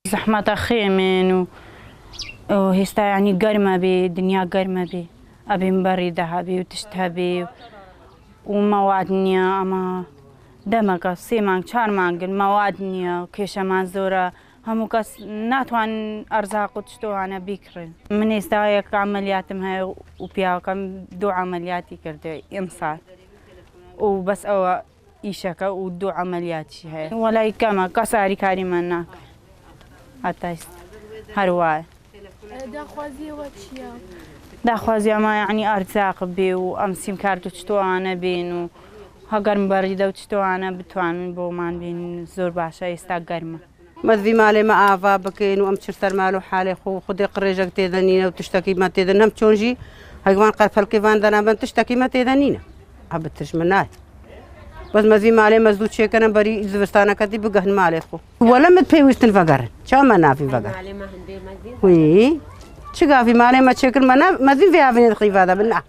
زحمة خيمين وهستا يعني قرمة بي دنيا قرمة بي أبي مبردها بي وتشتهى ومواد نيا أما دمك سيمان شار مانجل مواد نيا وكيشة مازورة همو كاس ناتوان أرزاق وتشتو أنا بيكرن من يستايك عملياتهم هاي وبياكم دو عملياتي كرده إمصار وبس أو إيشكا ودو عملياتي هاي ولا يكما كساري كاري مناك حتى هرواي داخوازي واتشيا داخوازي ما يعني أرزاق بي وأمسيم كاردو تشتو أنا بين وهاقر مبردة وتشتو أنا بتوان بومان بين زور باشا يستاقرمه مذي مالي ما آفا بكين وأمشر سر مالو حالي خدي قريجك تيدنينا وتشتكي ما تيدن هم تشونجي هايوان قرفل كيفان دانا بن تشتكي ما تيدنينا هبتش مناي بس مذي مالي مزدود شيء كنا بري زبستانا كتي بقهن مالي خو ولا متبيوستن فقرن شو ما نافي فقر وي شقافي مالي ما تشكل منا مذي في عفين الخيفة هذا بنا